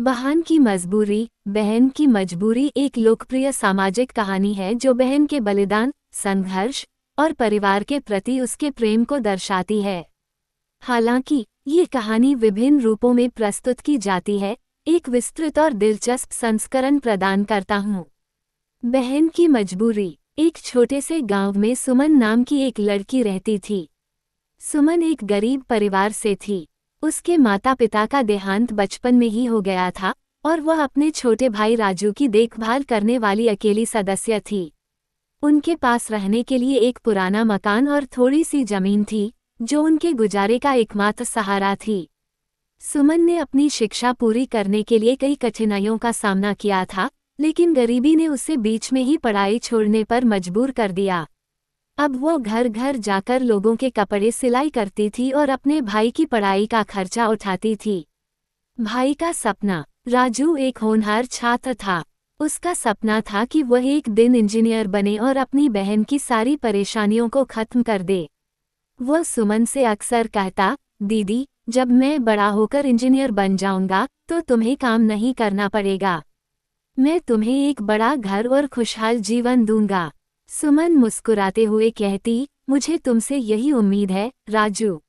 बहन की मजबूरी, बहन की मजबूरी एक लोकप्रिय सामाजिक कहानी है जो बहन के बलिदान, संघर्ष और परिवार के प्रति उसके प्रेम को दर्शाती है। हालांकि ये कहानी विभिन्न रूपों में प्रस्तुत की जाती है, एक विस्तृत और दिलचस्प संस्करण प्रदान करता हूँ। बहन की मजबूरी। एक छोटे से गांव में सुमन नाम की एक लड़की रहती थी। सुमन एक गरीब परिवार से थी। उसके माता पिता का देहांत बचपन में ही हो गया था और वह अपने छोटे भाई राजू की देखभाल करने वाली अकेली सदस्य थी। उनके पास रहने के लिए एक पुराना मकान और थोड़ी सी जमीन थी, जो उनके गुजारे का एकमात्र सहारा थी। सुमन ने अपनी शिक्षा पूरी करने के लिए कई कठिनाइयों का सामना किया था, लेकिन गरीबी ने उसे बीच में ही पढ़ाई छोड़ने पर मजबूर कर दिया। अब वो घर घर जाकर लोगों के कपड़े सिलाई करती थी और अपने भाई की पढ़ाई का खर्चा उठाती थी। भाई का सपना। राजू एक होनहार छात्र था। उसका सपना था कि वह एक दिन इंजीनियर बने और अपनी बहन की सारी परेशानियों को खत्म कर दे। वह सुमन से अक्सर कहता, दीदी, जब मैं बड़ा होकर इंजीनियर बन जाऊंगा तो तुम्हें काम नहीं करना पड़ेगा। मैं तुम्हें एक बड़ा घर और खुशहाल जीवन दूंगा। सुमन मुस्कुराते हुए कहती, मुझे तुमसे यही उम्मीद है, राजू।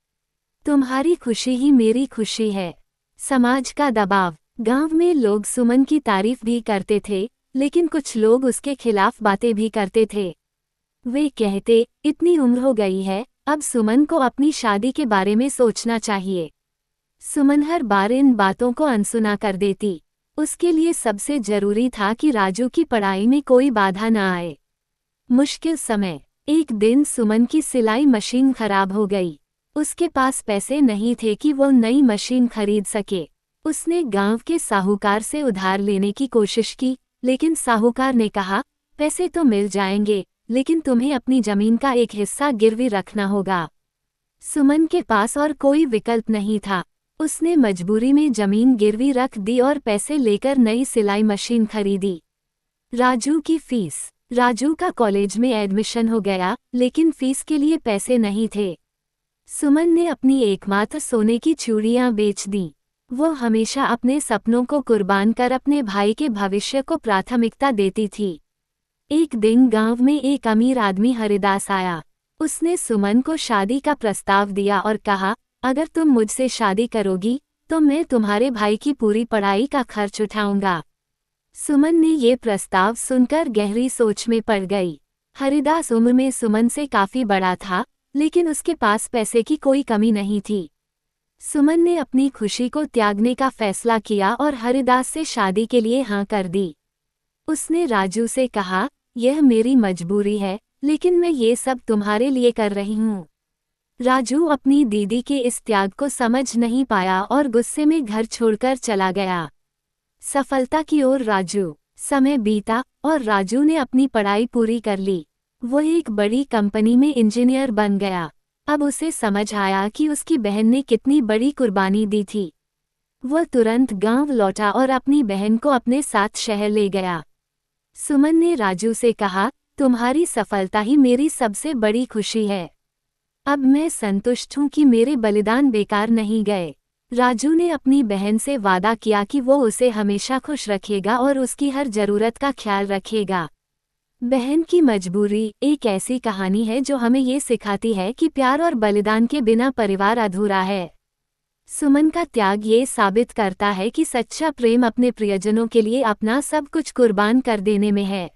तुम्हारी खुशी ही मेरी खुशी है। समाज का दबाव। गांव में लोग सुमन की तारीफ भी करते थे, लेकिन कुछ लोग उसके खिलाफ बातें भी करते थे। वे कहते, इतनी उम्र हो गई है, अब सुमन को अपनी शादी के बारे में सोचना चाहिए। सुमन हर बार इन बातों को अनसुना कर देती। उसके लिए सबसे जरूरी था कि राजू की पढ़ाई में कोई बाधा न आए। मुश्किल समय। एक दिन सुमन की सिलाई मशीन खराब हो गई। उसके पास पैसे नहीं थे कि वो नई मशीन खरीद सके। उसने गांव के साहूकार से उधार लेने की कोशिश की, लेकिन साहूकार ने कहा, पैसे तो मिल जाएंगे, लेकिन तुम्हें अपनी जमीन का एक हिस्सा गिरवी रखना होगा। सुमन के पास और कोई विकल्प नहीं था। उसने मजबूरी में जमीन गिरवी रख दी और पैसे लेकर नई सिलाई मशीन खरीदी। राजू की फीस। राजू का कॉलेज में एडमिशन हो गया, लेकिन फीस के लिए पैसे नहीं थे। सुमन ने अपनी एकमात्र सोने की चूड़ियां बेच दी। वो हमेशा अपने सपनों को कुर्बान कर अपने भाई के भविष्य को प्राथमिकता देती थी। एक दिन गांव में एक अमीर आदमी हरिदास आया। उसने सुमन को शादी का प्रस्ताव दिया और कहा, अगर तुम मुझसे शादी करोगी तो मैं तुम्हारे भाई की पूरी पढ़ाई का खर्च उठाऊंगा। सुमन ने ये प्रस्ताव सुनकर गहरी सोच में पड़ गई। हरिदास उम्र में सुमन से काफी बड़ा था, लेकिन उसके पास पैसे की कोई कमी नहीं थी। सुमन ने अपनी खुशी को त्यागने का फैसला किया और हरिदास से शादी के लिए हाँ कर दी। उसने राजू से कहा, यह मेरी मजबूरी है, लेकिन मैं ये सब तुम्हारे लिए कर रही हूँ। राजू अपनी दीदी के इस त्याग को समझ नहीं पाया और गुस्से में घर छोड़कर चला गया। सफलता की ओर राजू। समय बीता और राजू ने अपनी पढ़ाई पूरी कर ली। वह एक बड़ी कंपनी में इंजीनियर बन गया। अब उसे समझ आया कि उसकी बहन ने कितनी बड़ी कुर्बानी दी थी। वह तुरंत गांव लौटा और अपनी बहन को अपने साथ शहर ले गया। सुमन ने राजू से कहा, तुम्हारी सफलता ही मेरी सबसे बड़ी खुशी है। अब मैं संतुष्ट हूँ कि मेरे बलिदान बेकार नहीं गए। राजू ने अपनी बहन से वादा किया कि वो उसे हमेशा खुश रखेगा और उसकी हर जरूरत का ख्याल रखेगा। बहन की मजबूरी एक ऐसी कहानी है जो हमें ये सिखाती है कि प्यार और बलिदान के बिना परिवार अधूरा है। सुमन का त्याग ये साबित करता है कि सच्चा प्रेम अपने प्रियजनों के लिए अपना सब कुछ कुर्बान कर देने में है।